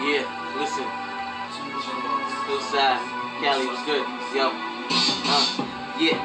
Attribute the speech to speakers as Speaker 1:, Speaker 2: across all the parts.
Speaker 1: Yeah, listen. Hillside, Cali, what's good? Yo. Yeah,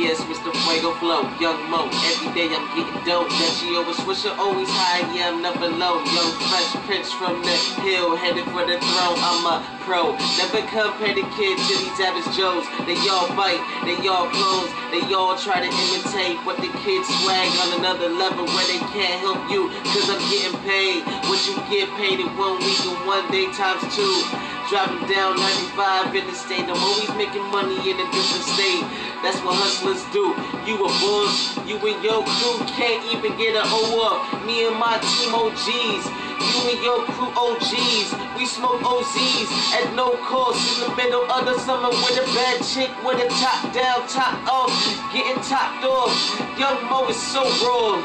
Speaker 1: it's Mr. Fuego Flow, Young Mo. Every day I'm getting dope. That she always swisher, always high, yeah, I'm never low. Young Fresh Prince from the hill, headed for the throne. I'm a pro. Never compare the kid to these average Joes. They all bite, they all close, they all try to imitate, but the kids swag on another level where they can't help you, cause I'm getting paid. What you get paid in 1 week and 1 day times 2. Driving down 95 in the state, I'm always making money in a different state. That's what hustlers do. You a boss, you and your crew can't even get an O up. Me and my team OGs, you and your crew OGs. We smoke OZs at no cost in the middle of the summer with a bad chick with a top down, top off, getting topped off. Young Mo is so raw.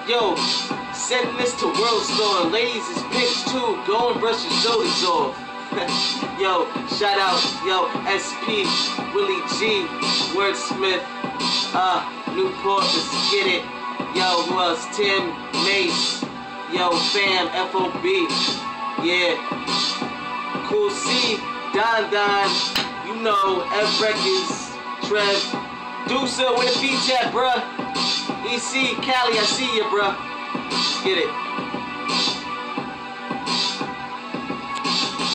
Speaker 1: Yo, sending this to World Store. Ladies is pimps too. Go and brush your shoulders off. Yo, shout out, yo, SP, Willie G, Wordsmith, Newport, let's get it. Yo, who else? Tim, Mace, yo, Fam, FOB, yeah. Cool C, Don, you know, F Records, Trev, Deucer, where the beach at, bruh? EC, Cali, I see ya, bruh. Let's get it.